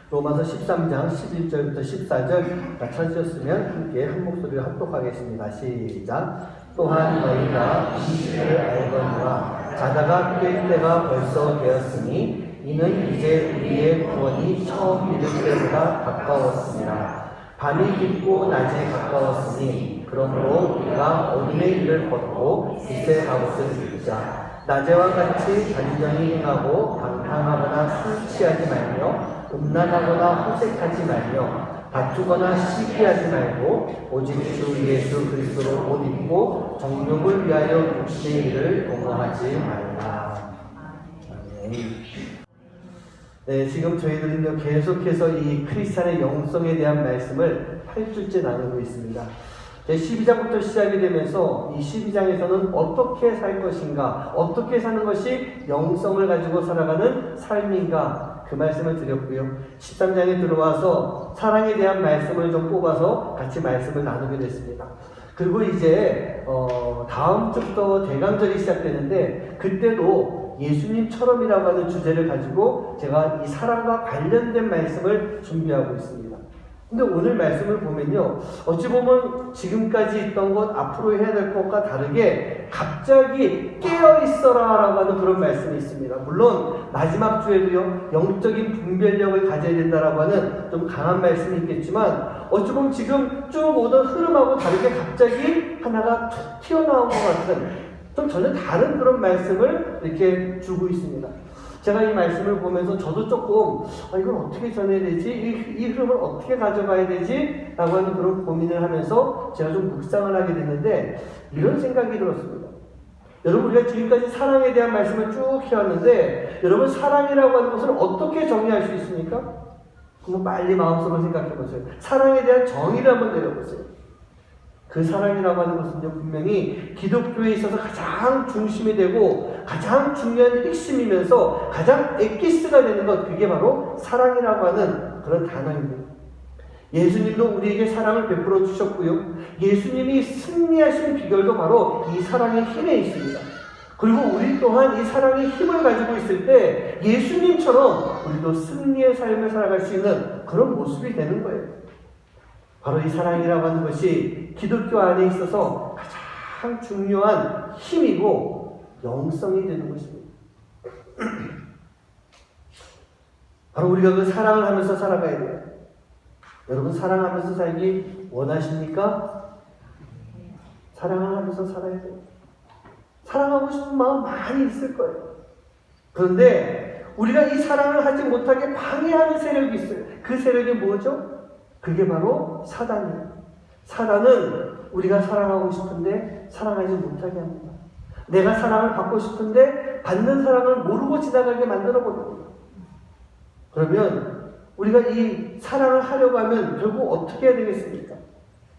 로마서 13장 11절부터 14절 다 찾으셨으면 함께 한 목소리로 합독하겠습니다. 시작. 또한 너희가 이 일을 알거니와 자다가 깰 때가 벌써 되었으니 이는 이제 우리의 구원이 처음 이를 때보다 가까웠습니다. 밤이 깊고 낮이 가까웠으니 그러므로 우리가 어둠의 일을 벗고 빛의 갑옷을 입자. 낮에와 같이 단전히 행하고 방탕하거나 술 취하지 말며 음란하거나 호색하지 말며 다투거나 시기하지 말고 오직 주 예수 그리스도로 옷 입고 정욕을 위하여 육신의 일을 동원하지 말라. 아멘. 네, 지금 저희들은요 계속해서 이 크리스찬의 영성에 대한 말씀을 8주째 나누고 있습니다. 12장부터 시작이 되면서 이 12장에서는 어떻게 살 것인가, 어떻게 사는 것이 영성을 가지고 살아가는 삶인가 그 말씀을 드렸고요. 13장에 들어와서 사랑에 대한 말씀을 좀 뽑아서 같이 말씀을 나누게 됐습니다. 그리고 이제 다음 주부터 대강절이 시작되는데 그때도 예수님처럼이라고 하는 주제를 가지고 제가 이 사랑과 관련된 말씀을 준비하고 있습니다. 근데 오늘 말씀을 보면요, 어찌 보면 지금까지 있던 것, 앞으로 해야 될 것과 다르게 갑자기 깨어있어라 라고 하는 그런 말씀이 있습니다. 물론 마지막 주에도요 영적인 분별력을 가져야 된다라고 하는 좀 강한 말씀이 있겠지만 어찌 보면 지금 쭉 오던 흐름하고 다르게 갑자기 하나가 툭 튀어나온 것 같은 좀 전혀 다른 그런 말씀을 이렇게 주고 있습니다. 제가 이 말씀을 보면서 저도 조금 이걸 어떻게 전해야 되지? 이 흐름을 어떻게 가져가야 되지? 라고 하는 그런 고민을 하면서 제가 좀 묵상을 하게 됐는데 이런 생각이 들었습니다. 여러분, 우리가 지금까지 사랑에 대한 말씀을 쭉 해왔는데 여러분, 사랑이라고 하는 것을 어떻게 정의할 수 있습니까? 그거 빨리 마음속으로 생각해 보세요. 사랑에 대한 정의를 한번 내려보세요. 그 사랑이라고 하는 것은요, 분명히 기독교에 있어서 가장 중심이 되고 가장 중요한 핵심이면서 가장 엑기스가 되는 것, 그게 바로 사랑이라고 하는 그런 단어입니다. 예수님도 우리에게 사랑을 베풀어 주셨고요. 예수님이 승리하신 비결도 바로 이 사랑의 힘에 있습니다. 그리고 우리 또한 이 사랑의 힘을 가지고 있을 때 예수님처럼 우리도 승리의 삶을 살아갈 수 있는 그런 모습이 되는 거예요. 바로 이 사랑이라고 하는 것이 기독교 안에 있어서 가장 중요한 힘이고 영성이 되는 것입니다. 바로 우리가 그 사랑을 하면서 살아가야 돼요. 여러분, 사랑하면서 살기 원하십니까? 사랑을 하면서 살아야 돼요. 사랑하고 싶은 마음 많이 있을 거예요. 그런데 우리가 이 사랑을 하지 못하게 방해하는 세력이 있어요. 그 세력이 뭐죠? 그게 바로 사단이에요. 사단은 우리가 사랑하고 싶은데 사랑하지 못하게 합니다. 내가 사랑을 받고 싶은데 받는 사랑을 모르고 지나가게 만들어버립니다. 그러면 우리가 이 사랑을 하려고 하면 결국 어떻게 해야 되겠습니까?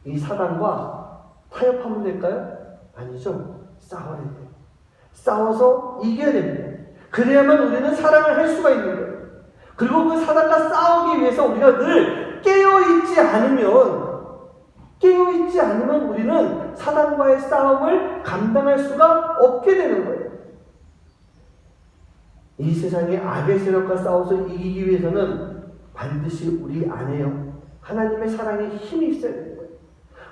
이 사단과 타협하면 될까요? 아니죠. 싸워야 돼요. 싸워서 이겨야 됩니다. 그래야만 우리는 사랑을 할 수가 있는 거예요. 그리고 그 사단과 싸우기 위해서 우리가 늘 깨어있지 않으면 우리는 사단과의 싸움을 감당할 수가 없게 되는 거예요. 이 세상의 악의 세력과 싸워서 이기기 위해서는 반드시 우리 안에요, 하나님의 사랑의 힘이 있어야 되는 거예요.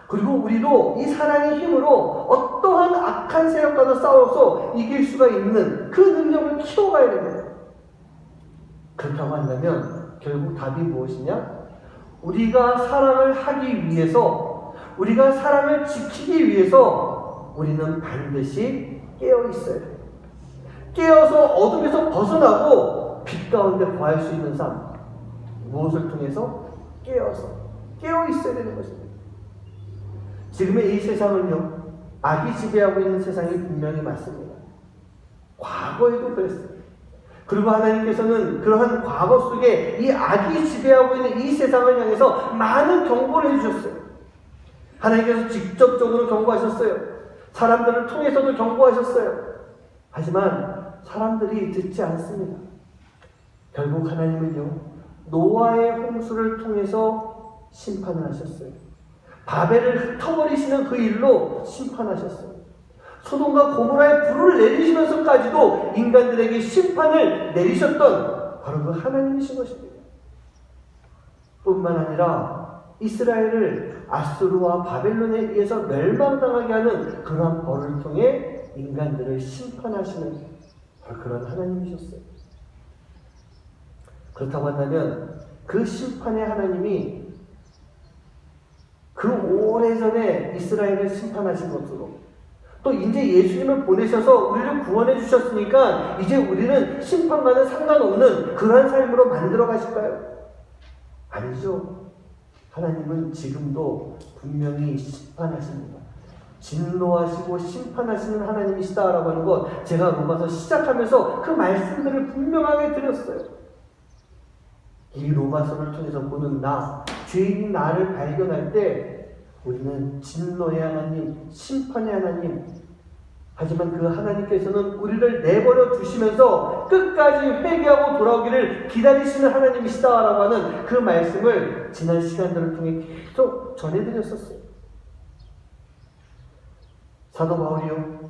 그리고 우리도 이 사랑의 힘으로 어떠한 악한 세력과도 싸워서 이길 수가 있는 그 능력을 키워가야 됩니다. 그렇다고 한다면 결국 답이 무엇이냐? 우리가 사랑을 하기 위해서, 우리가 사랑을 지키기 위해서 우리는 반드시 깨어 있어야 돼요. 깨어서 어둠에서 벗어나고 빛 가운데 거할 수 있는 삶. 무엇을 통해서? 깨어 있어야 되는 것입니다. 지금의 이 세상은요, 악이 지배하고 있는 세상이 분명히 맞습니다. 과거에도 그랬어요. 그리고 하나님께서는 그러한 과거 속에 이 악이 지배하고 있는 이 세상을 향해서 많은 경고를 해주셨어요. 하나님께서 직접적으로 경고하셨어요. 사람들을 통해서도 경고하셨어요. 하지만 사람들이 듣지 않습니다. 결국 하나님은요, 노아의 홍수를 통해서 심판을 하셨어요. 바벨을 흩어버리시는 그 일로 심판하셨어요. 소돔과 고모라에 불을 내리시면서까지도 인간들에게 심판을 내리셨던 바로 그 하나님이신 것입니다. 그뿐만 아니라 이스라엘을 아수르와 바벨론에 의해서 멸망당하게 하는 그러한 벌을 통해 인간들을 심판하시는 그런 하나님이셨어요. 그렇다고 한다면 그 심판의 하나님이 그 오래전에 이스라엘을 심판하신 것으로 또 이제 예수님을 보내셔서 우리를 구원해 주셨으니까 이제 우리는 심판과는 상관없는 그러한 삶으로 만들어 가실까요? 아니죠. 하나님은 지금도 분명히 심판하십니다. 진노하시고 심판하시는 하나님이시다라고 하는 것, 제가 로마서 시작하면서 그 말씀들을 분명하게 드렸어요. 이 로마서를 통해서 보는 죄인이 나를 발견할 때 우리는 진노의 하나님, 심판의 하나님, 하지만 그 하나님께서는 우리를 내버려 두시면서 끝까지 회개하고 돌아오기를 기다리시는 하나님이시다라고 하는 그 말씀을 지난 시간들을 통해 계속 전해드렸었어요. 사도 바울이요,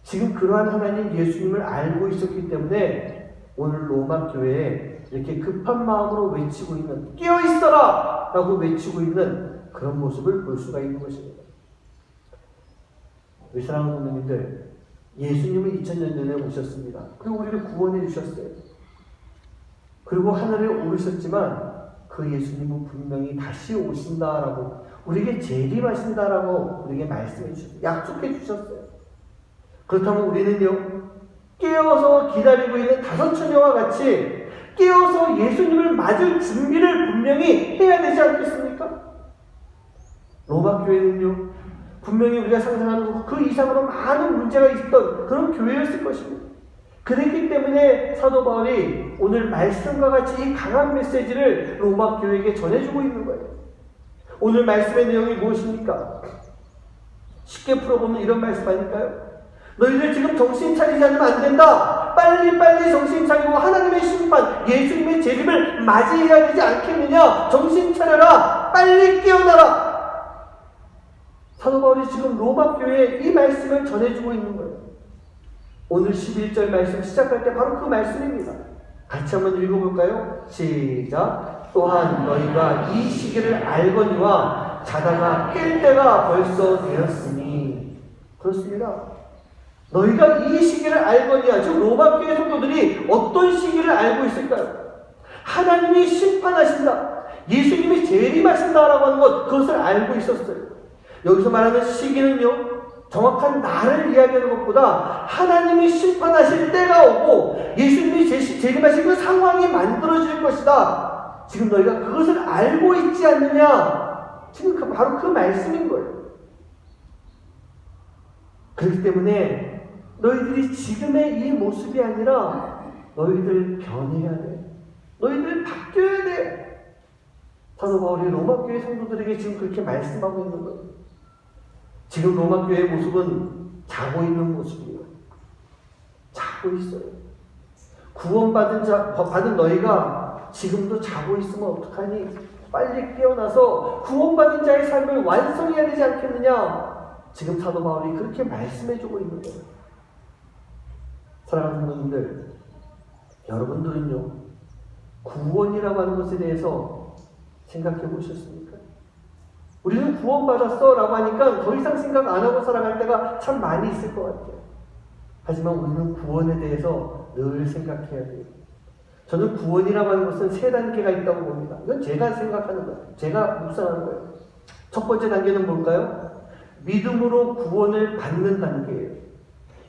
지금 그러한 하나님 예수님을 알고 있었기 때문에 오늘 로마 교회에 이렇게 급한 마음으로 외치고 있는, 깨어있어라! 라고 외치고 있는 그런 모습을 볼 수가 있는 것입니다. 우리 사랑하는 성도님들, 예수님은 2000년 전에 오셨습니다. 그리고 우리를 구원해 주셨어요. 그리고 하늘에 오르셨지만 그 예수님은 분명히 다시 오신다라고, 우리에게 재림하신다라고 우리에게 말씀해 주셨어요. 약속해 주셨어요. 그렇다면 우리는요, 깨어서 기다리고 있는 5처녀와 같이 깨어서 예수님을 맞을 준비를 분명히 해야 되지 않겠습니까? 로마 교회는요, 분명히 우리가 상상하는 그 이상으로 많은 문제가 있던 그런 교회였을 것입니다. 그랬기 때문에 사도 바울이 오늘 말씀과 같이 이 강한 메시지를 로마 교회에게 전해주고 있는 거예요. 오늘 말씀의 내용이 무엇입니까? 쉽게 풀어보면 이런 말씀 아닐까요? 너희들 지금 정신 차리지 않으면 안 된다. 빨리빨리 정신 차리고 하나님의 심판, 예수님의 재림을 맞이해야 되지 않겠느냐. 정신 차려라. 빨리 깨어나라. 사도 바울이 지금 로마 교회에 이 말씀을 전해주고 있는 거예요. 오늘 11절 말씀 시작할 때 바로 그 말씀입니다. 같이 한번 읽어볼까요? 시작. 또한 너희가 이 시기를 알거니와 자다가 깰 때가 벌써 되었으니. 그렇습니다. 너희가 이 시기를 알거니와, 지금 로마 교회 성도들이 어떤 시기를 알고 있을까요? 하나님이 심판하신다, 예수님이 재림하신다라고 하는 것, 그것을 알고 있었어요. 여기서 말하는 시기는요, 정확한 날을 이야기하는 것보다 하나님이 심판하실 때가 오고 예수님이 재림하실 그 상황이 만들어질 것이다. 지금 너희가 그것을 알고 있지 않느냐? 지금 바로 그 말씀인 거예요. 그렇기 때문에 너희들이 지금의 이 모습이 아니라 너희들 변해야 돼. 너희들 바뀌어야 돼. 사도 바울이 로마 교회 성도들에게 지금 그렇게 말씀하고 있는 거예요. 지금 로마 교회의 모습은 자고 있는 모습이에요. 자고 있어요. 받은 너희가 지금도 자고 있으면 어떡하니? 빨리 깨어나서 구원받은 자의 삶을 완성해야 되지 않겠느냐? 지금 사도 바울이 그렇게 말씀해주고 있는 거예요. 사랑하는 성도님들, 여러분들은요, 구원이라고 하는 것에 대해서 생각해 보셨습니까? 우리는 구원받았어 라고 하니까 더 이상 생각 안 하고 살아갈 때가 참 많이 있을 것 같아요. 하지만 우리는 구원에 대해서 늘 생각해야 돼요. 저는 구원이라고 하는 것은 3단계가 있다고 봅니다. 이건 제가 생각하는 거예요. 제가 묵상하는 거예요. 첫 번째 단계는 뭘까요? 믿음으로 구원을 받는 단계예요.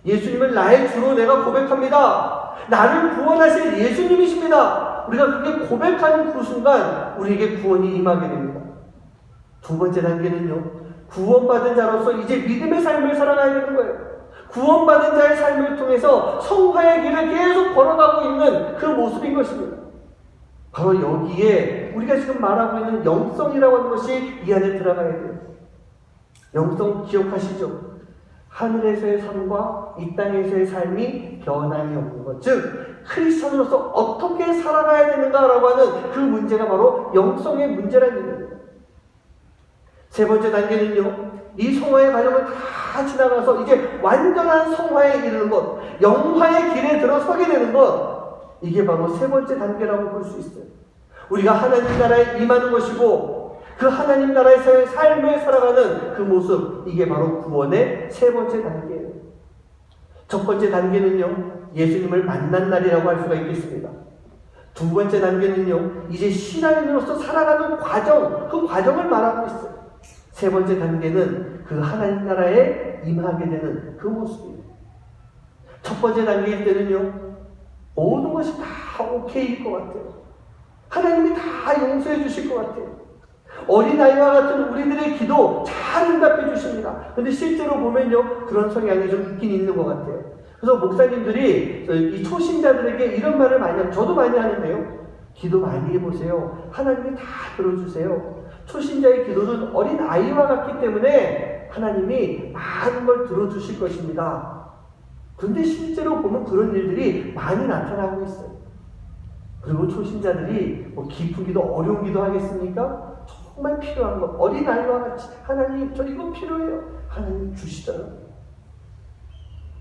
예수님을 나의 주로 내가 고백합니다. 나를 구원하실 예수님이십니다. 우리가 그렇게 고백하는 그 순간 우리에게 구원이 임하게 됩니다. 두 번째 단계는요, 구원받은 자로서 이제 믿음의 삶을 살아가야 되는 거예요. 구원받은 자의 삶을 통해서 성화의 길을 계속 걸어가고 있는 그 모습인 것입니다. 바로 여기에 우리가 지금 말하고 있는 영성이라고 하는 것이 이 안에 들어가야 돼요. 영성 기억하시죠? 하늘에서의 삶과 이 땅에서의 삶이 변함이 없는 것, 즉 크리스천으로서 어떻게 살아가야 되는가라고 하는 그 문제가 바로 영성의 문제라는 얘기입니다. 세 번째 단계는요, 이 성화의 과정을 다 지나가서 이제 완전한 성화에 이르는 것, 영화의 길에 들어서게 되는 것, 이게 바로 세 번째 단계라고 볼 수 있어요. 우리가 하나님 나라에 임하는 것이고 그 하나님 나라에서의 삶을 살아가는 그 모습, 이게 바로 구원의 세 번째 단계예요. 첫 번째 단계는요, 예수님을 만난 날이라고 할 수가 있겠습니다. 두 번째 단계는요, 이제 신앙인으로서 살아가는 과정, 그 과정을 말하고 있어요. 세 번째 단계는 그 하나님 나라에 임하게 되는 그 모습이에요. 첫 번째 단계일 때는요, 모든 것이 다 오케이일 것 같아요. 하나님이 다 용서해 주실 것 같아요. 어린아이와 같은 우리들의 기도 잘 응답해 주십니다. 근데 실제로 보면요, 그런 성향이 좀 있긴 있는 것 같아요. 그래서 목사님들이 이 초신자들에게 이런 말을 많이 하고, 저도 많이 하는데요. 기도 많이 해보세요. 하나님이 다 들어주세요. 초신자의 기도는 어린아이와 같기 때문에 하나님이 많은 걸 들어주실 것입니다. 그런데 실제로 보면 그런 일들이 많이 나타나고 있어요. 그리고 초신자들이 뭐 깊은 기도, 어려운 기도 하겠습니까? 정말 필요한 것, 어린아이와 같이 하나님 저 이거 필요해요. 하나님 주시잖아요.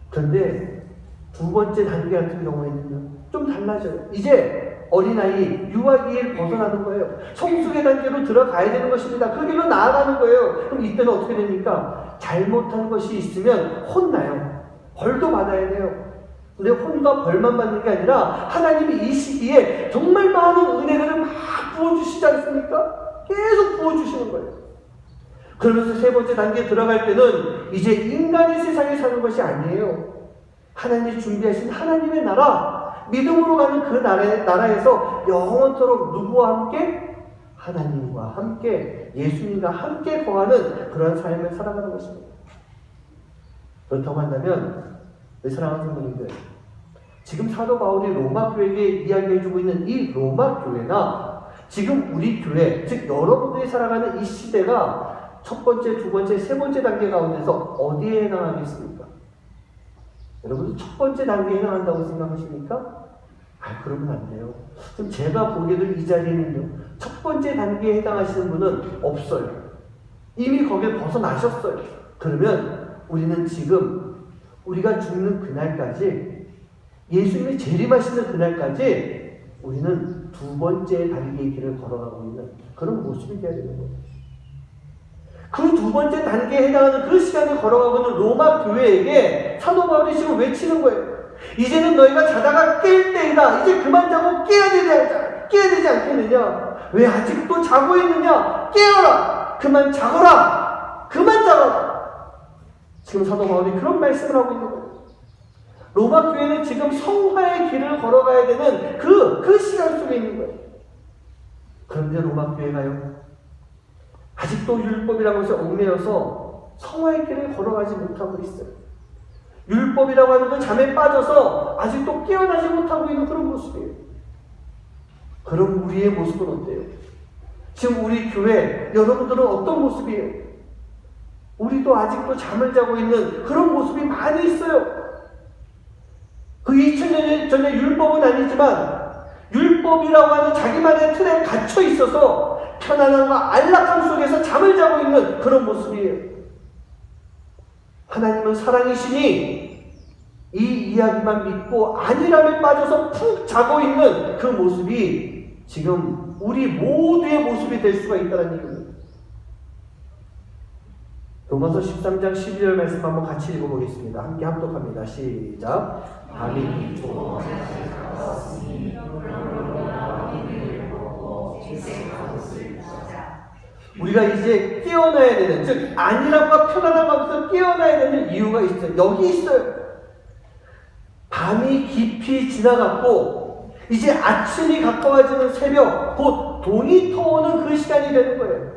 그런데 두 번째 단계 같은 경우에는요, 좀 달라져요. 이제 어린아이, 유아기를 벗어나는 거예요. 성숙의 단계로 들어가야 되는 것입니다. 그 길로 나아가는 거예요. 그럼 이때는 어떻게 됩니까? 잘못한 것이 있으면 혼나요. 벌도 받아야 돼요. 근데 혼과 벌만 받는 게 아니라 하나님이 이 시기에 정말 많은 은혜를 막 부어주시지 않습니까? 계속 부어주시는 거예요. 그러면서 세 번째 단계에 들어갈 때는 이제 인간의 세상에 사는 것이 아니에요. 하나님이 준비하신 하나님의 나라, 믿음으로 가는 그 나라에서 영원토록 누구와 함께? 하나님과 함께, 예수님과 함께 거하는 그런 삶을 살아가는 것입니다. 그렇다고 한다면 내 사랑하는 성도님들, 지금 사도 바울이 로마 교회에게 이야기해주고 있는 이 로마 교회나 지금 우리 교회, 즉 여러분들이 살아가는 이 시대가 첫 번째, 두 번째, 세 번째 단계 가운데서 어디에 해당하겠습니까? 여러분 첫 번째 단계에 해당한다고 생각하십니까? 그러면 안 돼요. 지금 제가 보기에도 이 자리에는요, 첫 번째 단계에 해당하시는 분은 없어요. 이미 거기에 벗어나셨어요. 그러면 우리는 지금 우리가 죽는 그날까지, 예수님이 재림하시는 그날까지 우리는 두 번째 단계의 길을 걸어가고 있는 그런 모습이 되어야 되는 거예요. 그 두 번째 단계에 해당하는 그 시간을 걸어가고 있는 로마 교회에게 사도 바울이 지금 외치는 거예요. 이제는 너희가 자다가 깰 때이다. 이제 그만 자고 깨야 되지 않겠느냐? 왜 아직도 자고 있느냐? 깨어라! 그만 자거라! 그만 자거라! 지금 사도 바울이 그런 말씀을 하고 있는 거예요. 로마 교회는 지금 성화의 길을 걸어가야 되는 그 시간 속에 있는 거예요. 그런데 로마 교회가요, 아직도 율법이라고 해서 얽매여서 성화의 길을 걸어가지 못하고 있어요. 율법이라고 하는 그 잠에 빠져서 아직도 깨어나지 못하고 있는 그런 모습이에요. 그럼 우리의 모습은 어때요? 지금 우리 교회 여러분들은 어떤 모습이에요? 우리도 아직도 잠을 자고 있는 그런 모습이 많이 있어요. 그 2000년 전에 율법은 아니지만 율법이라고 하는 자기만의 틀에 갇혀 있어서 편안함과 안락함 속에서 잠을 자고 있는 그런 모습이에요. 하나님은 사랑이시니 이 이야기만 믿고 안일함에 빠져서 푹 자고 있는 그 모습이 지금 우리 모두의 모습이 될 수가 있다는 얘기입니다. 로마서 13장 12절 말씀 한번 같이 읽어보겠습니다. 함께 합독합니다. 시작. 밤이 깊고 우리가 이제 깨어나야 되는, 즉 안일함과 편안함 앞에서 깨어나야 되는 이유가 있어요. 여기 있어요. 밤이 깊이 지나갔고 이제 아침이 가까워지는 새벽, 곧 동이 터오는 그 시간이 되는 거예요.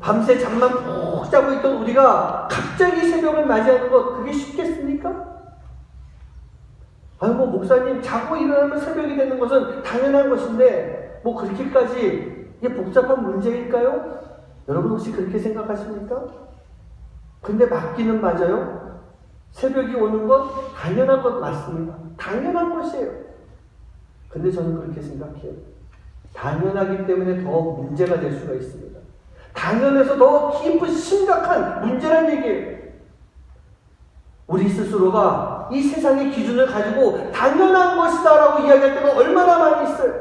밤새 잠만 푹 자고 있던 우리가 갑자기 새벽을 맞이하는 것, 그게 쉽겠습니까? 뭐 목사님 자고 일어나면 새벽이 되는 것은 당연한 것인데 뭐 그렇게까지 이게 복잡한 문제일까요? 여러분 혹시 그렇게 생각하십니까? 근데 맞기는 맞아요. 새벽이 오는 것 당연한 것 맞습니다. 당연한 것이에요. 근데 저는 그렇게 생각해요. 당연하기 때문에 더 문제가 될 수가 있습니다. 당연해서 더 깊은 심각한 문제란 얘기예요. 우리 스스로가 이 세상의 기준을 가지고 당연한 것이다 라고 이야기할 때가 얼마나 많이 있어요.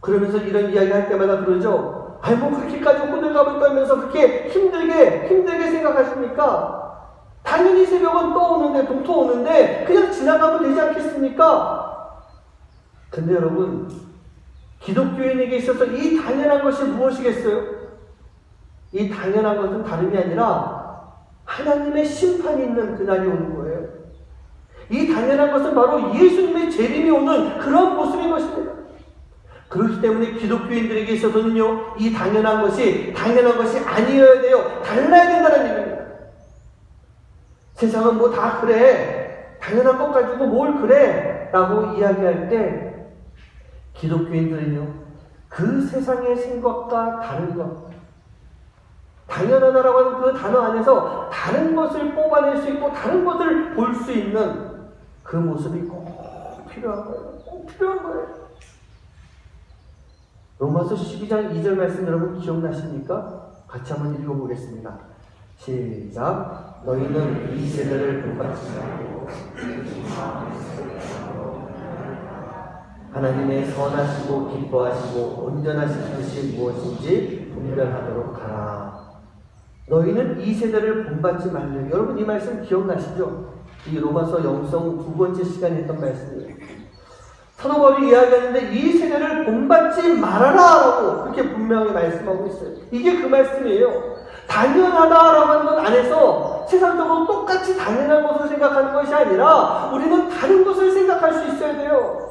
그러면서 이런 이야기 할 때마다 그러죠. 아니 뭐 그렇게까지 호들갑을 떨면서 그렇게 힘들게 생각하십니까? 당연히 새벽은 떠오는데 동토오는데 그냥 지나가면 되지 않겠습니까? 근데 여러분, 기독교인에게 있어서 이 당연한 것이 무엇이겠어요? 이 당연한 것은 다름이 아니라 하나님의 심판이 있는 그날이 오는 거예요. 이 당연한 것은 바로 예수님의 재림이 오는 그런 모습인 것입니다. 그렇기 때문에 기독교인들에게 있어서는요, 이 당연한 것이 아니어야 돼요. 달라야 된다는 얘기입니다. 세상은 뭐 다 그래, 당연한 것 가지고 뭘 그래 라고 이야기할 때 기독교인들은요, 그 세상의 생각과 다른 것, 당연하다라고 하는 그 단어 안에서 다른 것을 뽑아낼 수 있고 다른 것을 볼 수 있는 그 모습이 꼭 필요한 거예요. 꼭 필요한 거예요. 로마서 12장 2절 말씀 여러분 기억나십니까? 같이 한번 읽어보겠습니다. 시작. 너희는 이 세대를 본받지 말고 하나님의 선하시고 기뻐하시고 온전하신 뜻이 무엇인지 분별하도록 하라. 너희는 이 세대를 본받지 말려. 여러분 이 말씀 기억나시죠? 이 로마서 영성 두 번째 시간에 했던 말씀이에요. 사도 바울이 이야기하는데 이 세대를 본받지 말아라라고 그렇게 분명히 말씀하고 있어요. 이게 그 말씀이에요. 당연하다라고 하는 것 안에서 세상적으로 똑같이 당연한 것을 생각하는 것이 아니라 우리는 다른 것을 생각할 수 있어야 돼요.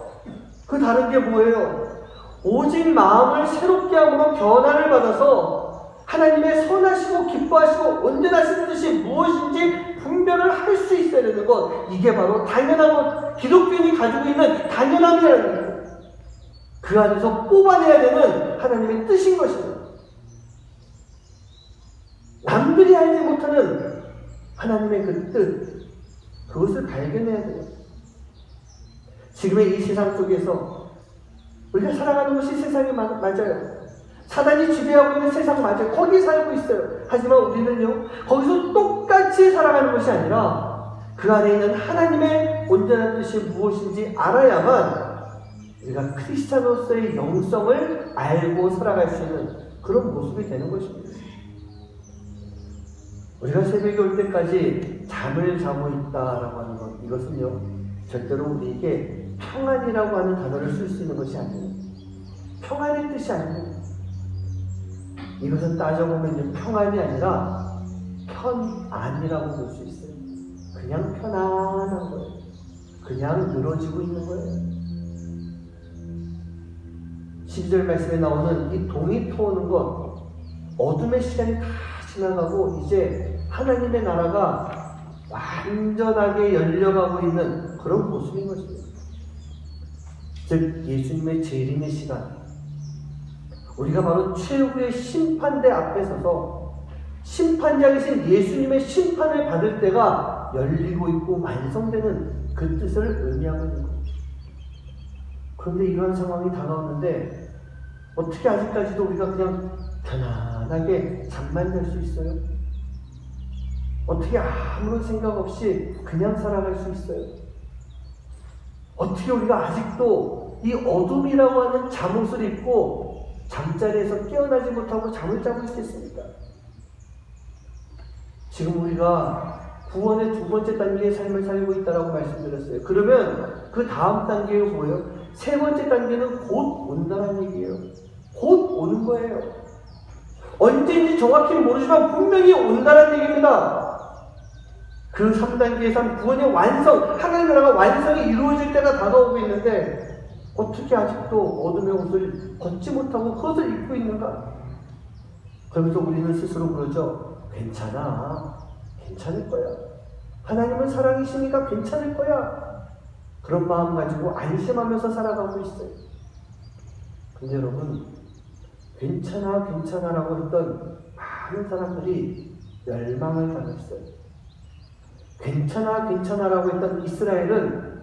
그 다른 게 뭐예요? 오직 마음을 새롭게 함으로 변화를 받아서 하나님의 선하시고 기뻐하시고 온전하신 뜻이 무엇인지 분별을 할 수 있어야 되는 것. 이게 바로 당연한 것, 기독교인이 가지고 있는 당연함이라는 거예요. 그 안에서 뽑아내야 되는 하나님의 뜻인 것입니다. 남들이 알지 못하는 하나님의 그 뜻, 그것을 발견해야 돼요. 지금의 이 세상 속에서 우리가 살아가는 것이 세상이 맞아요. 사단이 지배하고 있는 세상 맞아요. 거기 살고 있어요. 하지만 우리는요, 거기서 똑같이 살아가는 것이 아니라 그 안에 있는 하나님의 온전한 뜻이 무엇인지 알아야만 우리가 크리스찬으로서의 영성을 알고 살아갈 수 있는 그런 모습이 되는 것입니다. 우리가 새벽에 올 때까지 잠을 자고 있다라고 하는 것, 이것은요, 절대로 우리에게 평안이라고 하는 단어를 쓸 수 있는 것이 아니에요. 평안의 뜻이 아니에요. 이것은 따져보면 평안이 아니라 편안이라고 볼 수 있어요. 그냥 편안한 거예요. 그냥 늘어지고 있는 거예요. 12절 말씀에 나오는 이 동이 터오는 것, 어둠의 시간이 다 지나가고 이제 하나님의 나라가 완전하게 열려가고 있는 그런 모습인 것입니다. 즉 예수님의 재림의 시간, 우리가 바로 최후의 심판대 앞에 서서 심판장이신 예수님의 심판을 받을 때가 열리고 있고 완성되는 그 뜻을 의미하고 있는 겁니다. 그런데 이러한 상황이 다가오는데 어떻게 아직까지도 우리가 그냥 편안하게 잠만 잘 수 있어요? 어떻게 아무런 생각 없이 그냥 살아갈 수 있어요? 어떻게 우리가 아직도 이 어둠이라고 하는 잠옷을 입고 잠자리에서 깨어나지 못하고 잠을 자고 있겠습니까? 지금 우리가 구원의 두 번째 단계의 삶을 살고 있다고 말씀드렸어요. 그러면 그 다음 단계가 뭐예요? 세 번째 단계는 곧 온다는 얘기예요. 곧 오는 거예요. 언제인지 정확히는 모르지만 분명히 온다는 얘기입니다. 그 3단계의 삶, 구원의 완성, 하나님의 나라가 완성이 이루어질 때가 다가오고 있는데 어떻게 아직도 어둠의 옷을 벗지 못하고 그것을 입고 있는가? 그러면서 우리는 스스로 그러죠. 괜찮아. 괜찮을 거야. 하나님은 사랑이시니까 괜찮을 거야. 그런 마음 가지고 안심하면서 살아가고 있어요. 근데 여러분, 괜찮아, 괜찮아라고 했던 많은 사람들이 멸망을 당했어요. 괜찮아, 괜찮아라고 했던 이스라엘은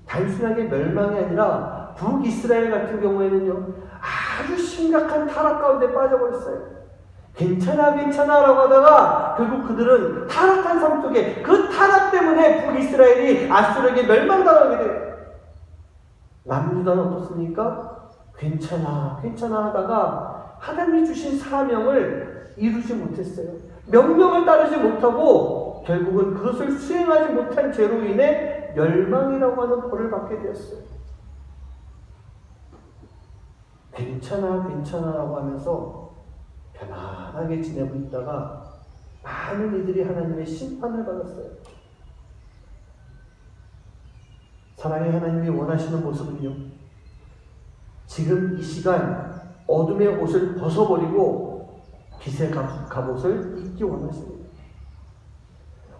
단순하게 멸망이 아니라 북이스라엘 같은 경우에는요, 아주 심각한 타락 가운데 빠져버렸어요. 괜찮아, 괜찮아라고 하다가 결국 그들은 타락한 삶 속에 그 타락 때문에 북이스라엘이 아수르에게 멸망당하게 돼요. 남유다는 어떻습니까? 괜찮아 하다가 하나님이 주신 사명을 이루지 못했어요. 명령을 따르지 못하고 결국은 그것을 수행하지 못한 죄로 인해 멸망이라고 하는 벌을 받게 되었어요. 괜찮아라고 하면서 편안하게 지내고 있다가 많은 이들이 하나님의 심판을 받았어요. 사랑의 하나님이 원하시는 모습은요, 지금 이 시간 어둠의 옷을 벗어버리고 빛의 갑옷을 입기 원하십니다.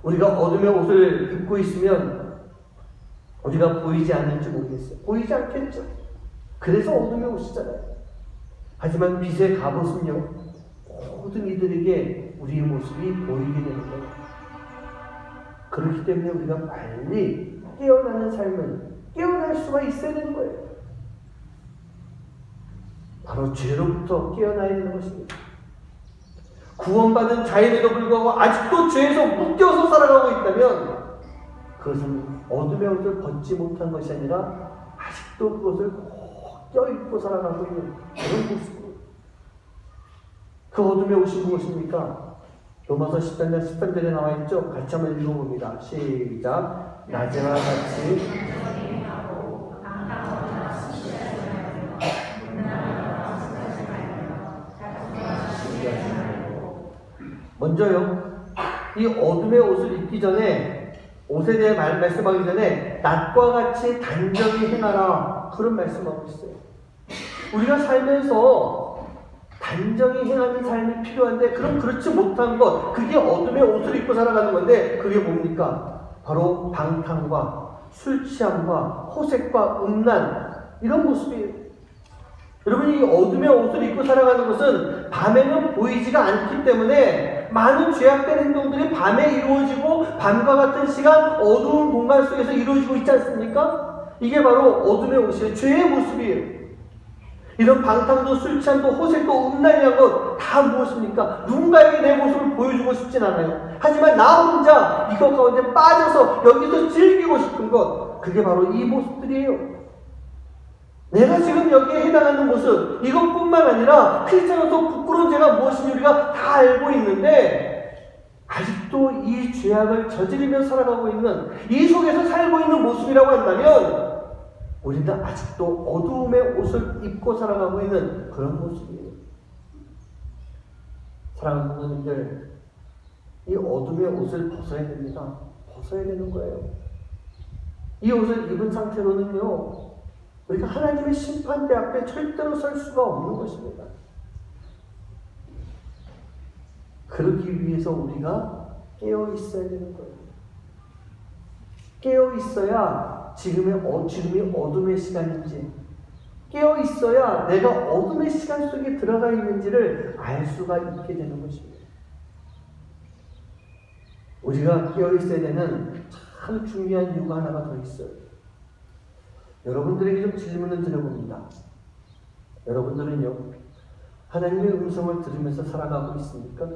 우리가 어둠의 옷을 입고 있으면 우리가 보이지 않을지 모르겠어요. 보이지 않겠죠. 그래서 어둠의 옷이잖아요. 하지만 빛의 갑옷은요, 모든 이들에게 우리의 모습이 보이게 되는 거예요. 그렇기 때문에 우리가 빨리 깨어나는 삶을 깨어날 수가 있어야 되는 거예요. 바로 죄로부터 깨어나야 되는 것입니다. 구원받은 자임에도 불구하고 아직도 죄에서 묶여서 살아가고 있다면 그것은 어둠의 옷을 벗지 못한 것이 아니라 아직도 그것을 꼭 껴입고 살아가고 있는 그런 모습입니다. 그 어둠의 옷이 무엇입니까? 로마서 13장 13절에 나와 있죠? 같이 한번 읽어봅니다. 시작. 낮에와 같이 먼저요, 이 어둠의 옷을 입기 전에, 옷에 대해 말씀하기 전에 낮과 같이 단정히 행하라, 그런 말씀하고 있어요. 우리가 살면서 단정히 행하는 삶이 필요한데 그럼 그렇지 못한 것, 그게 어둠의 옷을 입고 살아가는 건데 그게 뭡니까? 바로 방탕과 술 취함과 호색과 음란, 이런 모습이에요. 여러분, 이 어둠의 옷을 입고 살아가는 것은 밤에는 보이지가 않기 때문에 많은 죄악된 행동들이 밤에 이루어지고 밤과 같은 시간 어두운 공간 속에서 이루어지고 있지 않습니까? 이게 바로 어둠의 옷이에요. 죄의 모습이에요. 이런 방탕도 술 취함도 호색도 음란이라는 것 다 무엇입니까? 누군가에게 내 모습을 보여주고 싶진 않아요. 하지만 나 혼자 이것 가운데 빠져서 여기서 즐기고 싶은 것, 그게 바로 이 모습들이에요. 내가 지금 여기에 해당하는 모습, 이것뿐만 아니라 크리스천으로서 부끄러운 죄가 무엇인지 우리가 다 알고 있는데 아직도 이 죄악을 저지르며 살아가고 있는, 이 속에서 살고 있는 모습이라고 한다면 우리는 아직도 어두움의 옷을 입고 살아가고 있는 그런 모습이에요. 사랑하는 분들, 이 어둠의 옷을 벗어야 됩니다. 벗어야 되는 거예요. 이 옷을 입은 상태로는요, 우리가 하나님의 심판대 앞에 절대로 설 수가 없는 것입니다. 그러기 위해서 우리가 깨어 있어야 되는 거예요. 깨어 있어야 지금이 어둠의 시간인지, 깨어 있어야 내가 어둠의 시간 속에 들어가 있는지를 알 수가 있게 되는 것입니다. 우리가 깨어 있어야 되는 참 중요한 이유가 하나가 더 있어요. 여러분들에게 좀 질문을 드려봅니다. 여러분들은요, 하나님의 음성을 들으면서 살아가고 있습니까?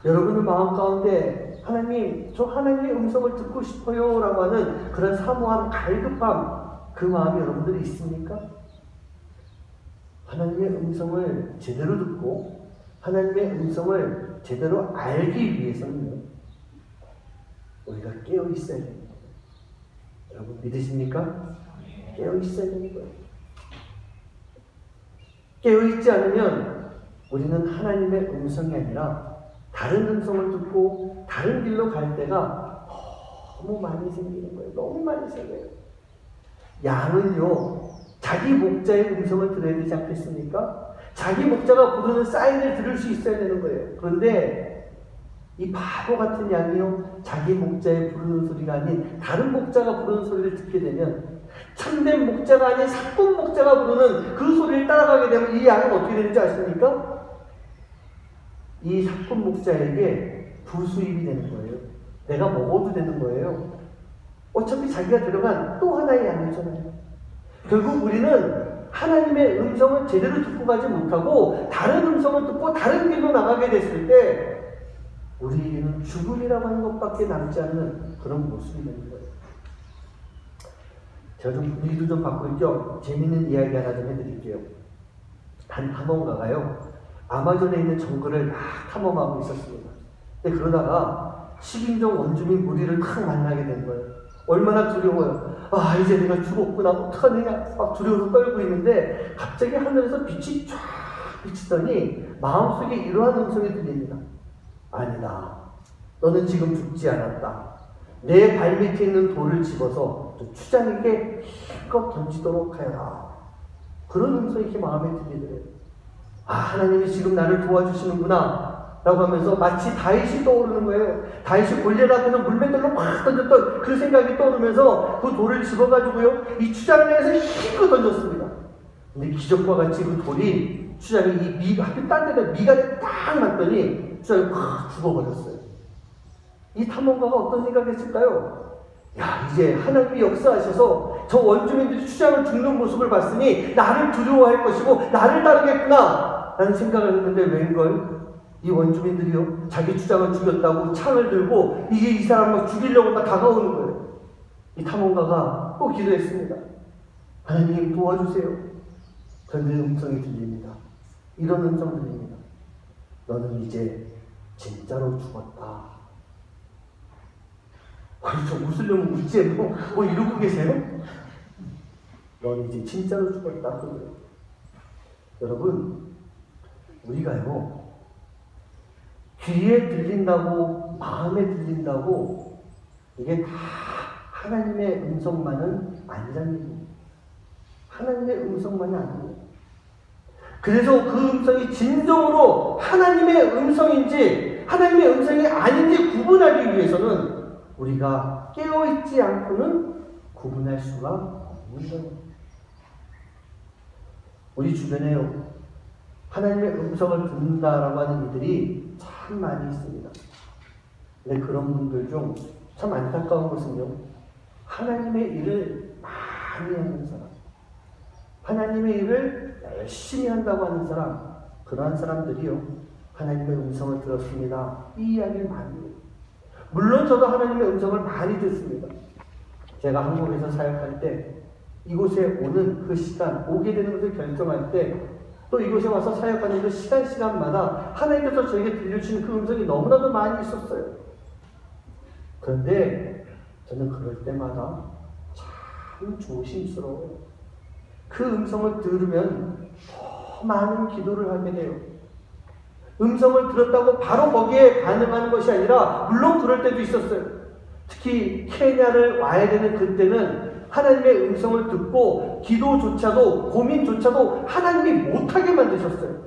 여러분의 마음 가운데 하나님, 저 하나님의 음성을 듣고 싶어요 라고 하는 그런 사모함, 갈급함, 그 마음이 여러분들이 있습니까? 하나님의 음성을 제대로 듣고 하나님의 음성을 제대로 알기 위해서는요, 우리가 깨어 있어야 됩니다. 여러분 믿으십니까? 깨어 있어야 되는 거예요. 깨어 있지 않으면 우리는 하나님의 음성이 아니라 다른 음성을 듣고 다른 길로 갈 때가 너무 많이 생기는 거예요. 너무 많이 생겨요. 양은요, 자기 목자의 음성을 들어야 되지 않겠습니까? 자기 목자가 부르는 사인을 들을 수 있어야 되는 거예요. 그런데 이 바보 같은 양이요, 자기 목자의 부르는 소리가 아닌 다른 목자가 부르는 소리를 듣게 되면, 참된 목자가 아닌 사꾼 목자가 부르는 그 소리를 따라가게 되면 이 양은 어떻게 되는지 아십니까? 이 사꾼 목자에게 부수입이 되는 거예요. 내가 먹어도 되는 거예요. 어차피 자기가 들어간 또 하나의 양이잖아요. 결국 우리는 하나님의 음성을 제대로 듣고 가지 못하고 다른 음성을 듣고 다른 길로 나가게 됐을 때 우리에게는 죽음이라고 하는 것밖에 남지 않는 그런 모습이 되는 거예요. 제가 좀 분위기도 좀 바꿀 재밌는 이야기 하나 좀 해드릴게요. 한 탐험가가요, 아마존에 있는 정글을 막 탐험하고 있었습니다. 근데 그러다가 식인종 원주민 무리를 탁 만나게 된 거예요. 얼마나 두려워요. 아, 이제 내가 죽었구나, 어떡하느냐, 막 두려워서 떨고 있는데 갑자기 하늘에서 빛이 쫙 비치더니 마음속에 이러한 음성이 들립니다. 아니다. 너는 지금 죽지 않았다. 내 발밑에 있는 돌을 집어서 추장에게 힘껏 던지도록 하여라. 그런 음성이 이렇게 마음에 들리더래요. 아, 하나님이 지금 나를 도와주시는구나 라고 하면서 마치 다윗이 떠오르는 거예요. 다윗이 골리앗 앞에서 물맷돌로 막 던졌던 그 생각이 떠오르면서 그 돌을 집어가지고요, 이 추장을 향해서 힘껏 던졌습니다. 근데 기적과 같이 그 돌이 추장이 이 딴 데다 미간에 딱 맞더니 추장이 팍 죽어버렸어요. 이 탐험가가 어떤 생각을 했을까요? 야, 이제 하나님이 역사하셔서 저 원주민들이 추장을 죽는 모습을 봤으니 나를 두려워할 것이고 나를 따르겠구나 라는 생각을 했는데, 웬걸 이 원주민들이요, 자기 추장을 죽였다고 창을 들고 이제 이 사람을 막 죽이려고 막 다가오는 거예요. 이 탐험가가 또 기도했습니다. 하나님 도와주세요. 그런데 음성이 들립니다. 이런 음성 들립니다. 너는 이제 진짜로 죽었다. 좀 웃으려면 웃지, 뭐 이러고 계세요? 너는 이제 진짜로 죽었다. 그래요. 여러분, 우리가요, 귀에 들린다고, 마음에 들린다고, 이게 다 하나님의 음성만은 아니라는 얘기입니다. 하나님의 음성만이 아니에요. 그래서 그 음성이 진정으로 하나님의 음성인지 하나님의 음성이 아닌지 구분하기 위해서는 우리가 깨어있지 않고는 구분할 수가 없는 거예요. 우리 주변에요, 하나님의 음성을 듣는다라고 하는 이들이 참 많이 있습니다. 근데 그런 분들 중 참 안타까운 것은요, 하나님의 일을 많이 하는 사람, 하나님의 일을 열심히 한다고 하는 사람, 그러한 사람들이요, 하나님의 음성을 들었습니다, 이 이야기를 많이 해요. 물론 저도 하나님의 음성을 많이 듣습니다. 제가 한국에서 사역할 때, 이곳에 오는 그 시간, 오게 되는 것을 결정할 때, 또 이곳에 와서 사역하는 그 시간마다 하나님께서 저에게 들려주시는 그 음성이 너무나도 많이 있었어요. 그런데 저는 그럴 때마다 참 조심스러워요. 그 음성을 들으면 더 많은 기도를 하게 돼요. 음성을 들었다고 바로 거기에 반응하는 것이 아니라, 물론 그럴 때도 있었어요. 특히 케냐를 와야 되는 그때는 하나님의 음성을 듣고 기도조차도, 고민조차도 하나님이 못하게 만드셨어요.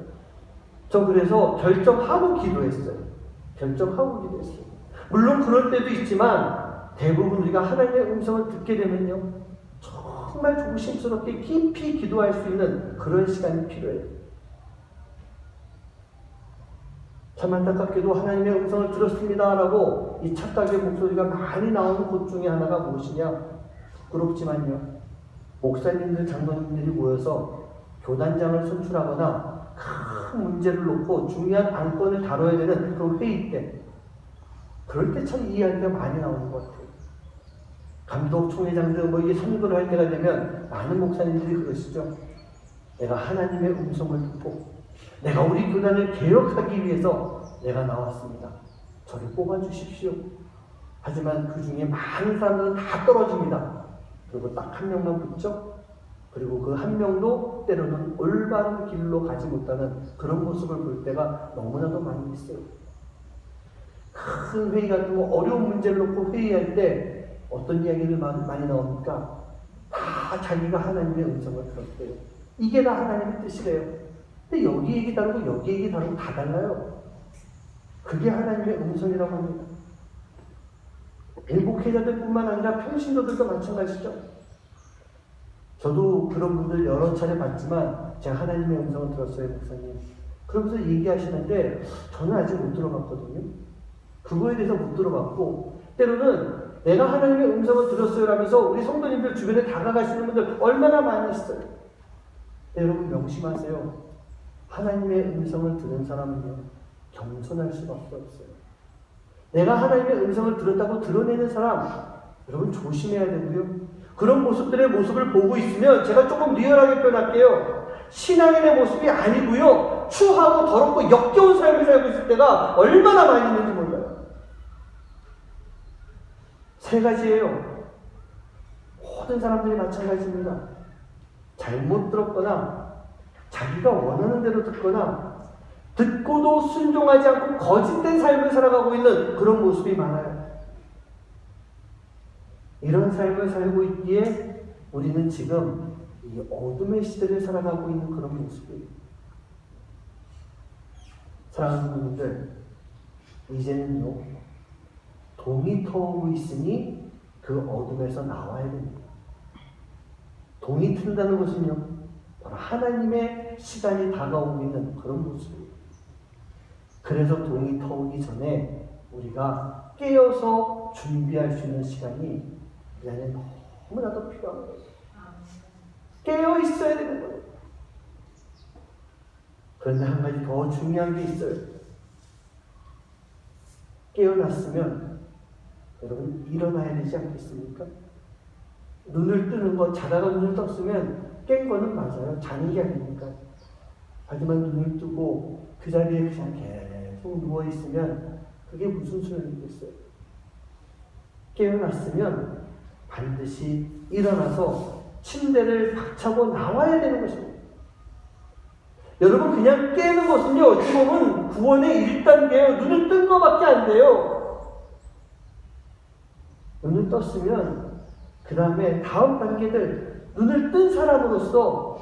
저 그래서 결정하고 기도했어요. 물론 그럴 때도 있지만 대부분 우리가 하나님의 음성을 듣게 되면요, 정말 조심스럽게 깊이 기도할 수 있는 그런 시간이 필요해요. 참 안타깝게도 하나님의 음성을 들었습니다라고 이 착각의 목소리가 많이 나오는 곳 중에 하나가 무엇이냐? 부끄럽지만요, 목사님들, 장로님들이 모여서 교단장을 선출하거나 큰 문제를 놓고 중요한 안건을 다뤄야 되는 그 회의 때, 그럴 때 참 이야기가 많이 나오는 것 같아요. 감독, 총회장들 이게 선거를 할 때가 되면 많은 목사님들이 그러시죠. 내가 하나님의 음성을 듣고 내가 우리 교단을 개혁하기 위해서 내가 나왔습니다. 저를 뽑아주십시오. 하지만 그 중에 많은 사람들은 다 떨어집니다. 그리고 딱 한 명만 붙죠. 그리고 그 한 명도 때로는 올바른 길로 가지 못하는 그런 모습을 볼 때가 너무나도 많이 있어요. 큰 회의 같은 거, 어려운 문제를 놓고 회의할 때 어떤 이야기를 많이 나옵니까? 다 자기가 하나님의 음성을 들었대요. 이게 다 하나님의 뜻이래요. 근데 여기 얘기 다르고 여기 얘기 다르고 다 달라요. 그게 하나님의 음성이라고 합니다. 일목회자들뿐만 아니라 평신도들도 마찬가지죠. 저도 그런 분들 여러 차례 봤지만 제가 하나님의 음성을 들었어요, 목사님. 그러면서 얘기하시는데 저는 아직 못 들어봤거든요. 그거에 대해서 못 들어봤고, 때로는 내가 하나님의 음성을 들었어요 라면서 우리 성도님들 주변에 다가가시는 분들 얼마나 많이 있어요. 여러분 명심하세요. 하나님의 음성을 들은 사람은요, 겸손할 수밖에 없어요. 내가 하나님의 음성을 들었다고 드러내는 사람, 여러분 조심해야 되고요. 그런 모습을 보고 있으면 제가 조금 리얼하게 표현할게요. 신앙인의 모습이 아니고요. 추하고 더럽고 역겨운 삶을 살고 있을 때가 얼마나 많이 있는지 몰라요. 세 가지예요. 모든 사람들이 마찬가지입니다. 잘못 들었거나 자기가 원하는 대로 듣거나 듣고도 순종하지 않고 거짓된 삶을 살아가고 있는 그런 모습이 많아요. 이런 삶을 살고 있기에 우리는 지금 이 어둠의 시대를 살아가고 있는 그런 모습이에요. 사랑하는 분들, 이제는요, 동이 터오고 있으니 그 어둠에서 나와야 됩니다. 동이 튼다는 것은요, 바로 하나님의 시간이 다가오고 있는 그런 모습이에요. 그래서 동이 터오기 전에 우리가 깨어서 준비할 수 있는 시간이 이 안에 너무나도 필요한 거예요. 깨어 있어야 되는 거예요. 그런데 한 가지 더 중요한 게 있어요. 깨어났으면 여러분 일어나야 되지 않겠습니까? 눈을 뜨는 거, 자다가 눈을 떴으면 깬 거는 맞아요. 자는 게 아니니까. 하지만 눈을 뜨고 그 자리에 그냥 계속 누워있으면 그게 무슨 소용이겠어요? 깨어났으면 반드시 일어나서 침대를 박차고 나와야 되는 것입니다. 여러분, 그냥 깨는 것은요, 어찌 보면 구원의 1단계예요. 눈을 뜬 것밖에 안 돼요. 눈을 떴으면 그 다음에 다음 단계들, 눈을 뜬 사람으로서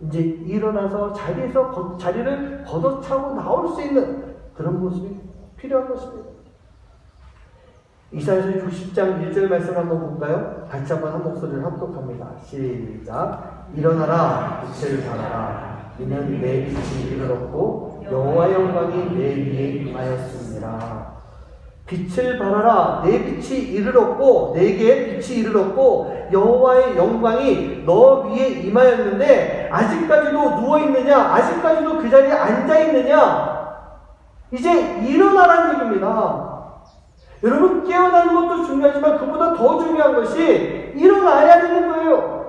이제 일어나서 자리를 걷어차고 나올 수 있는 그런 모습이 필요한 것입니다. 이사야서 60장 1절 말씀 한번 볼까요? 같이 한번 한 목소리를 합독합니다. 시작. 일어나라, 빛을 발하라. 이는 내 빛이 이르렀고 여호와의 영광이 내 위에 임하였습니다. 빛을 발하라. 내 빛이 이르렀고, 내게 빛이 이르렀고 여호와의 영광이 너 위에 임하였는데 아직까지도 누워있느냐? 아직까지도 그 자리에 앉아있느냐? 이제 일어나라는 얘기입니다. 여러분, 깨어나는 것도 중요하지만 그보다 더 중요한 것이 일어나야 되는 거예요.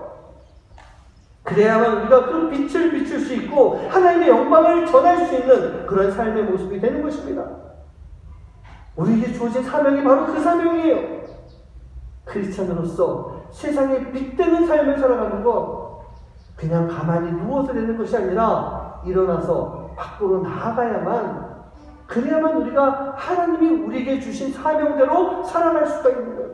그래야만 우리가 그 빛을 비출 수 있고 하나님의 영광을 전할 수 있는 그런 삶의 모습이 되는 것입니다. 우리에게 주어진 사명이 바로 그 사명이에요. 크리스찬으로서 세상에 빛되는 삶을 살아가는 것, 그냥 가만히 누워서 되는 것이 아니라 일어나서 밖으로 나아가야만, 그래야만 우리가 하나님이 우리에게 주신 사명대로 살아갈 수가 있는 거예요.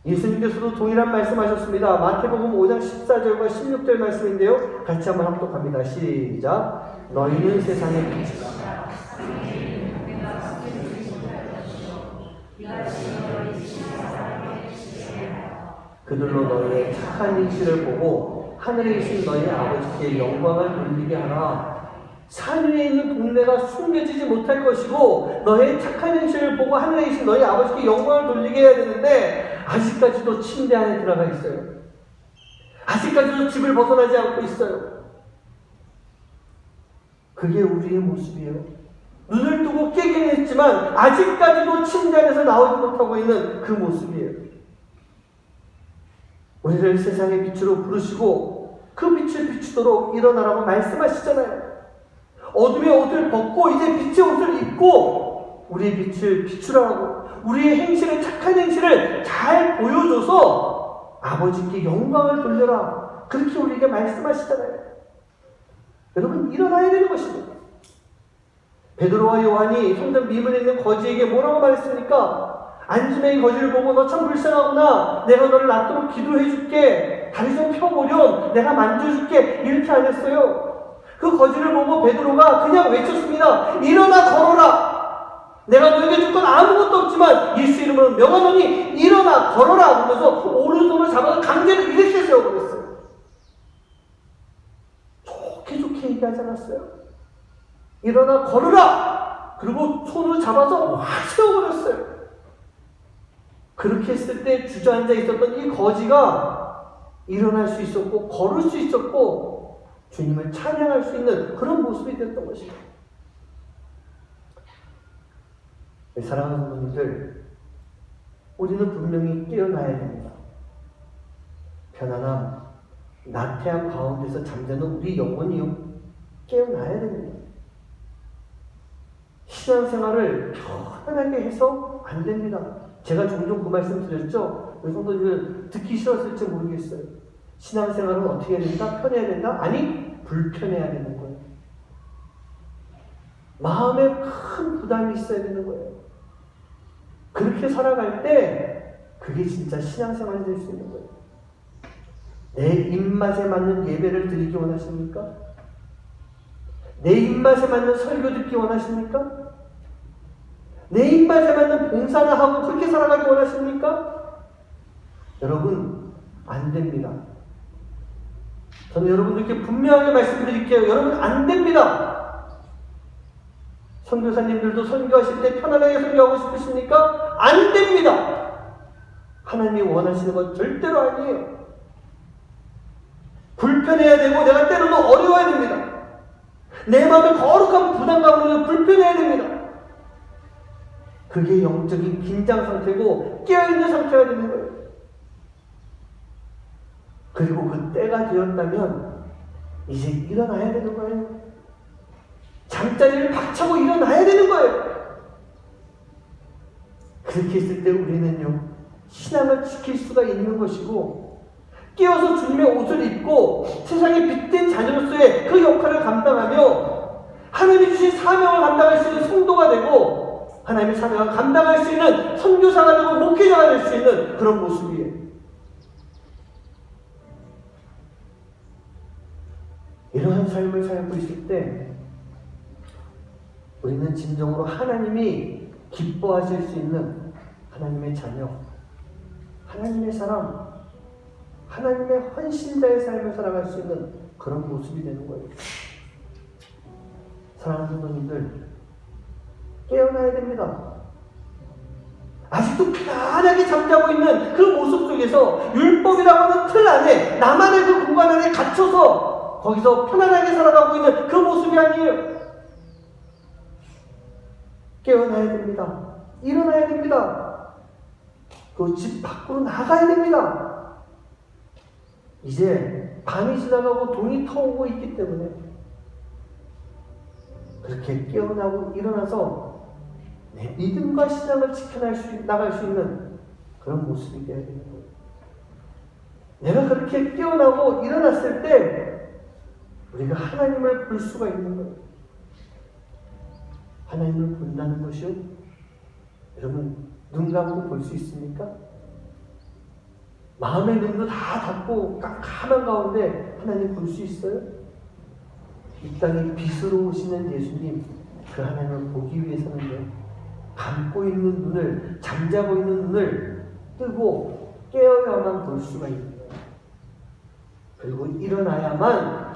예수님께서도 동일한 말씀하셨습니다. 마태복음 5장 14절과 16절 말씀인데요. 같이 한번 합독합니다. 시작. 너희는 세상의 빛이다. 그들로 너희의 착한 행실을 보고 하늘에 계신 너희 아버지께 영광을 돌리게 하라. 산 위에 있는 동네가 숨겨지지 못할 것이고 너의 착한 행실을 보고 하늘에 계신 너희 아버지께 영광을 돌리게 해야 되는데 아직까지도 침대 안에 들어가 있어요. 아직까지도 집을 벗어나지 않고 있어요. 그게 우리의 모습이에요. 눈을 뜨고 깨긴 했지만 아직까지도 침대 안에서 나오지 못하고 있는 그 모습이에요. 우리를 세상의 빛으로 부르시고 그 빛을 비추도록 일어나라고 말씀하시잖아요. 어둠의 옷을 벗고 이제 빛의 옷을 입고 우리의 빛을 비추라고, 우리의 행실을, 착한 행실을 잘 보여줘서 아버지께 영광을 돌려라, 그렇게 우리에게 말씀하시잖아요. 여러분, 일어나야 되는 것입니다. 베드로와 요한이 성전 미문에 있는 거지에게 뭐라고 말했습니까? 안지맹이 거지를 보고 너 참 불쌍하구나, 내가 너를 낫도록 기도해 줄게, 다리 좀 펴보렴, 내가 만져줄게, 이렇게 안 했어요. 그 거지를 보고 베드로가 그냥 외쳤습니다. 일어나 걸어라. 내가 너에게 줄 건 아무것도 없지만 예수 이름으로 명하노니 일어나 걸어라 하면서 오른손을 잡아서 강제로 이렇게 세워버렸어요. 좋게 얘기하지 않았어요? 일어나 걸어라. 그리고 손을 잡아서 확 세워버렸어요. 그렇게 했을 때 주저앉아 있었던 이 거지가 일어날 수 있었고 걸을 수 있었고 주님을 찬양할 수 있는 그런 모습이 됐던 것입니다. 사랑하는 분들, 우리는 분명히 깨어나야 됩니다. 편안함, 나태함 가운데서 잠드는 우리 영혼이요, 깨어나야 됩니다. 신앙생활을 편안하게 해서 안 됩니다. 제가 종종 그 말씀 드렸죠? 우리 성도님들 듣기 싫었을지 모르겠어요. 신앙생활은 어떻게 해야 된다? 편해야 된다? 아니, 불편해야 되는 거예요. 마음에 큰 부담이 있어야 되는 거예요. 그렇게 살아갈 때 그게 진짜 신앙생활이 될 수 있는 거예요. 내 입맛에 맞는 예배를 드리기 원하십니까? 내 입맛에 맞는 설교 듣기 원하십니까? 내 입맛에 맞는 봉사나 하고 그렇게 살아가기 원하십니까? 여러분, 안 됩니다. 저는 여러분들께 분명하게 말씀드릴게요. 여러분, 안 됩니다. 선교사님들도 선교하실 때 편안하게 선교하고 싶으십니까? 안 됩니다. 하나님이 원하시는 건 절대로 아니에요. 불편해야 되고 내가 때로는 어려워야 됩니다. 내 마음에 거룩한 부담감으로 불편해야 됩니다. 그게 영적인 긴장 상태고 깨어있는 상태가 되는 거예요. 그리고 그 때가 되었다면 이제 일어나야 되는 거예요. 잠자리를 박차고 일어나야 되는 거예요. 그렇게 했을 때 우리는요, 신앙을 지킬 수가 있는 것이고, 깨어서 주님의 옷을 입고 세상에 빛된 자녀로서의 그 역할을 감당하며 하나님이 주신 사명을 감당할 수 있는 성도가 되고, 하나님의 사명을 감당할 수 있는 선교사가 되고 목회자가 될 수 있는 그런 모습이에요. 이러한 삶을 살고 있을 때 우리는 진정으로 하나님이 기뻐하실 수 있는 하나님의 자녀, 하나님의 사람, 하나님의 헌신자의 삶을 살아갈 수 있는 그런 모습이 되는 거예요. 사랑하는 성도님들, 깨어나야 됩니다. 아직도 편안하게 잠자고 있는 그 모습 속에서 율법이라고 하는 틀 안에, 나만의 그 공간 안에 갇혀서 거기서 편안하게 살아가고 있는 그 모습이 아니에요. 깨어나야 됩니다. 일어나야 됩니다. 그 집 밖으로 나가야 됩니다. 이제 밤이 지나가고 동이 터오고 있기 때문에 그렇게 깨어나고 일어나서 내 믿음과 신앙을 나갈 수 있는 그런 모습이 되어야 되는 거예요. 내가 그렇게 깨어나고 일어났을 때 우리가 하나님을 볼 수가 있는 거예요. 하나님을 본다는 것이요, 여러분, 눈 감고 볼 수 있습니까? 마음의 눈도 다 닫고 깜깜한 가운데 하나님 볼 수 있어요? 이 땅에 빛으로 오시는 예수님, 그 하나님을 보기 위해서는요, 감고 있는 눈을, 잠자고 있는 눈을 뜨고 깨어야만 볼 수가 있는 거예요. 그리고 일어나야만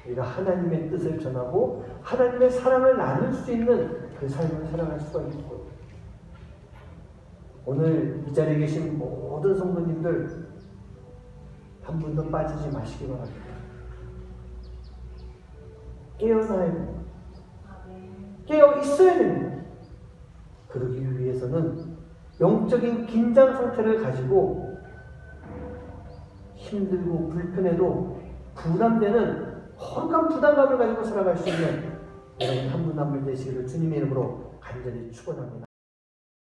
우리가 하나님의 뜻을 전하고 하나님의 사랑을 나눌 수 있는 그 삶을 살아갈 수가 있는 거예요. 오늘 이 자리에 계신 모든 성도님들 한 분도 빠지지 마시기 바랍니다. 깨어나야 됩니다. 깨어 있어야 됩니다. 그러기 위해서는 영적인 긴장 상태를 가지고 힘들고 불편해도 부담되는 거룩한 부담감을 가지고 살아갈 수 있는 여러분 한 분 한 분 되시기를 주님의 이름으로 간절히 축원합니다.